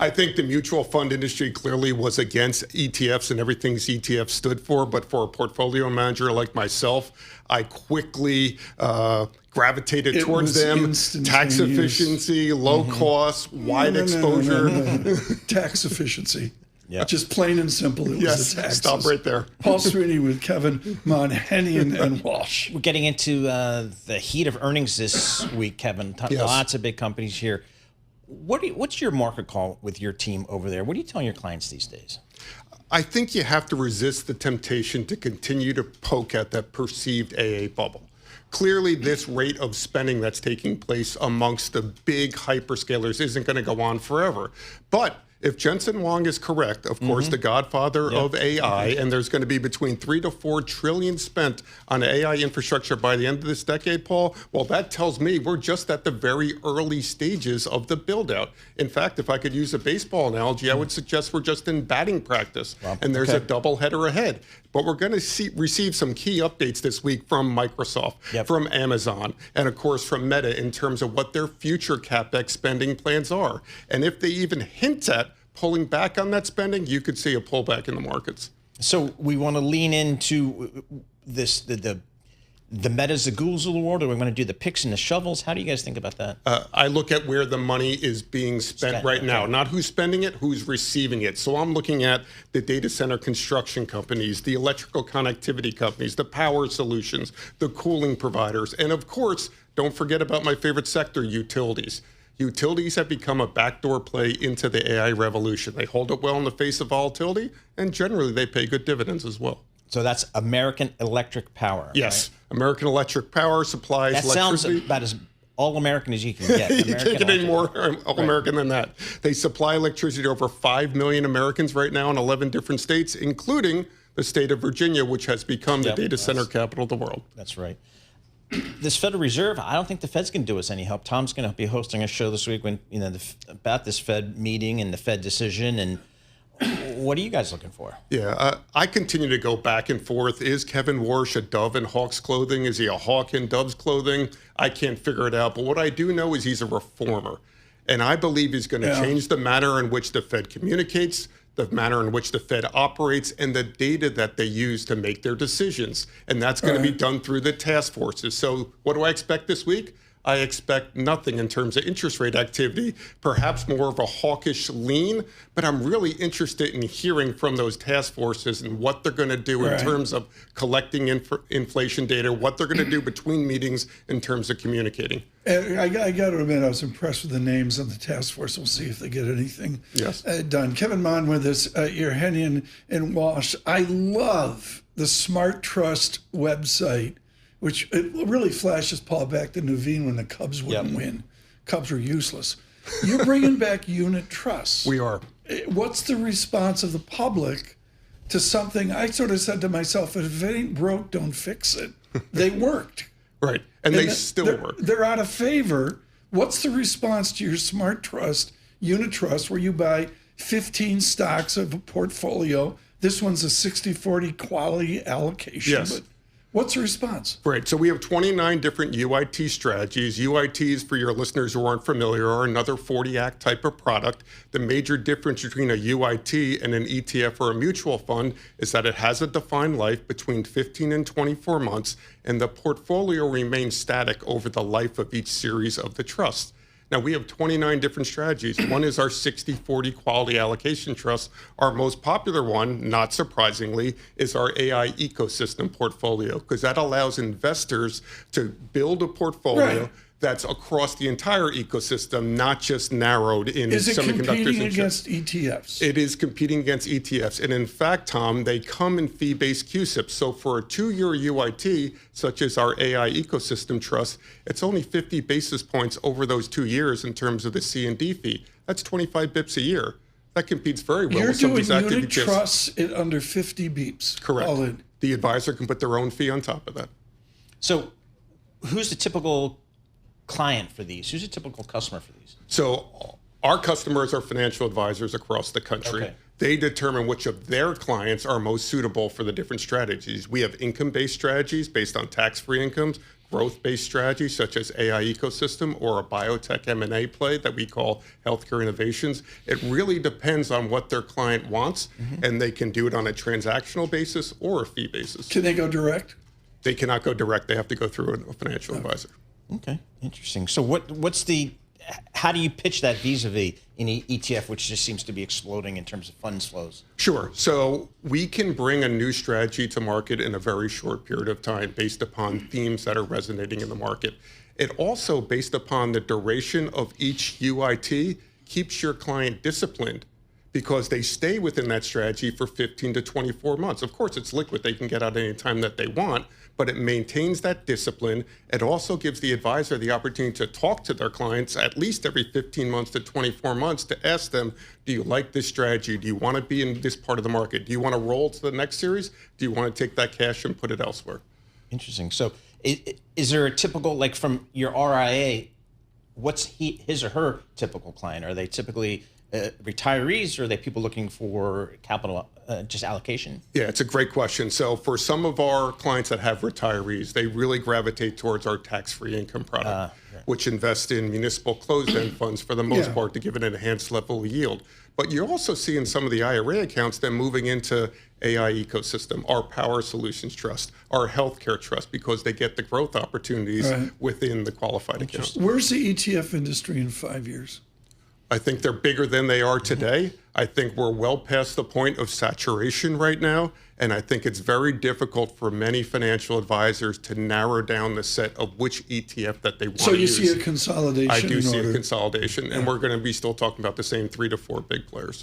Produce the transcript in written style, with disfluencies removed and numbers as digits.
I think the mutual fund industry clearly was against ETFs and everything ETF stood for. But for a portfolio manager like myself, I quickly gravitated towards them. Tax efficiency, low cost, wide exposure. No. Tax efficiency. Yeah. Just plain and simple, it was the taxes. Stop right there. Paul Sweeney with Kevin Mahn, Hennion, and Walsh. We're getting into the heat of earnings this week, Kevin. Lots of big companies here. What's your market call with your team over there? What are you telling your clients these days? I think you have to resist the temptation to continue to poke at that perceived AA bubble. Clearly, this rate of spending that's taking place amongst the big hyperscalers isn't going to go on forever. But if Jensen Huang is correct, of course, the godfather of AI, and there's going to be between 3 to 4 trillion spent on AI infrastructure by the end of this decade, Paul, well, that tells me we're just at the very early stages of the build-out. In fact, if I could use a baseball analogy, I would suggest we're just in batting practice, and there's a doubleheader ahead. But we're going to receive some key updates this week from Microsoft, from Amazon, and of course from Meta in terms of what their future CapEx spending plans are. And if they even hint at pulling back on that spending, you could see a pullback in the markets. So we want to lean into this, the Metas, the Googles of the world, or we want to do the picks and the shovels? How do you guys think about that? I look at where the money is being spent right now, not who's spending it, who's receiving it. So I'm looking at the data center construction companies, the electrical connectivity companies, the power solutions, the cooling providers, and of course, don't forget about my favorite sector, utilities. Utilities have become a backdoor play into the AI revolution. They hold up well in the face of volatility, and generally they pay good dividends as well. So that's American Electric Power. Yes, right? American Electric Power supplies that electricity. Sounds about as all-American as you can get. You can't get any more all-American than that. They supply electricity to over 5 million Americans right now in 11 different states, including the state of Virginia, which has become the data center capital of the world. That's right. This Federal Reserve, I don't think the Fed's going to do us any help. Tom's going to be hosting a show this week about this Fed meeting and the Fed decision. And what are you guys looking for? Yeah, I continue to go back and forth. Is Kevin Walsh a dove in hawk's clothing? Is he a hawk in dove's clothing? I can't figure it out. But what I do know is he's a reformer. And I believe he's going to change the manner in which the Fed communicates, the manner in which the Fed operates, and the data that they use to make their decisions. And that's going to be done through the task forces. So what do I expect this week? I expect nothing in terms of interest rate activity, perhaps more of a hawkish lean, but I'm really interested in hearing from those task forces and what they're going to do in terms of collecting inflation data, what they're going to do between meetings in terms of communicating. I got to admit, I was impressed with the names of the task force. We'll see if they get anything done. Kevin Mahn with us, your Hennion and Walsh. I love the Smart Trust website, which it really flashes Paul back to Naveen when the Cubs wouldn't win. Cubs were useless. You're bringing back unit trusts. We are. What's the response of the public to something? I sort of said to myself, if it ain't broke, don't fix it. They worked. Right, and they still work. They're out of favor. What's the response to your Smart Trust, unit trust, where you buy 15 stocks of a portfolio? This one's a 60-40 quality allocation. Yes. But what's the response? Right. So we have 29 different UIT strategies. UITs, for your listeners who aren't familiar, are another 40-Act type of product. The major difference between a UIT and an ETF or a mutual fund is that it has a defined life between 15 and 24 months, and the portfolio remains static over the life of each series of the trust. Now, we have 29 different strategies. One is our 60-40 quality allocation trust. Our most popular one, not surprisingly, is our AI ecosystem portfolio, because that allows investors to build a portfolio that's across the entire ecosystem, not just narrowed in semiconductors. Is it competing against ETFs? It is competing against ETFs. And in fact, Tom, they come in fee-based CUSIPs. So for a 2-year UIT, such as our AI ecosystem trust, it's only 50 basis points over those 2 years in terms of the C&D fee. That's 25 bips a year. That competes very well with some of these active ETFs. You're doing unit trusts at under 50 beeps. Correct. The advisor can put their own fee on top of that. So who's the typical client for these? Who's a typical customer for these? So our customers are financial advisors across the country. Okay. They determine which of their clients are most suitable for the different strategies. We have income-based strategies based on tax-free incomes, growth-based strategy such as AI ecosystem or a biotech M&A play that we call healthcare innovations. It really depends on what their client wants, and they can do it on a transactional basis or a fee basis. Can they go direct? They cannot go direct. They have to go through a financial advisor. Okay, interesting. So how do you pitch that vis-a-vis in ETF, which just seems to be exploding in terms of funds flows? Sure. So we can bring a new strategy to market in a very short period of time based upon themes that are resonating in the market. It also, based upon the duration of each UIT, keeps your client disciplined because they stay within that strategy for 15 to 24 months. Of course, it's liquid. They can get out any time that they want, but it maintains that discipline. It also gives the advisor the opportunity to talk to their clients at least every 15 months to 24 months to ask them, do you like this strategy? Do you want to be in this part of the market? Do you want to roll to the next series? Do you want to take that cash and put it elsewhere? Interesting. So is there a typical, like from your RIA, what's his or her typical client? Are they typically retirees, or are they people looking for capital just allocation? Yeah, it's a great question. So for some of our clients that have retirees, they really gravitate towards our tax-free income product, which invests in municipal closed-end funds for the most part to give it an enhanced level of yield. But you also see in some of the IRA accounts them moving into AI ecosystem, our Power Solutions Trust, our healthcare trust, because they get the growth opportunities within the qualified account. Where's the ETF industry in 5 years? I think they're bigger than they are today. I think we're well past the point of saturation right now. And I think it's very difficult for many financial advisors to narrow down the set of which ETF that they want to use. So you see a consolidation? I do see a consolidation. And we're going to be still talking about the same 3 to 4 big players.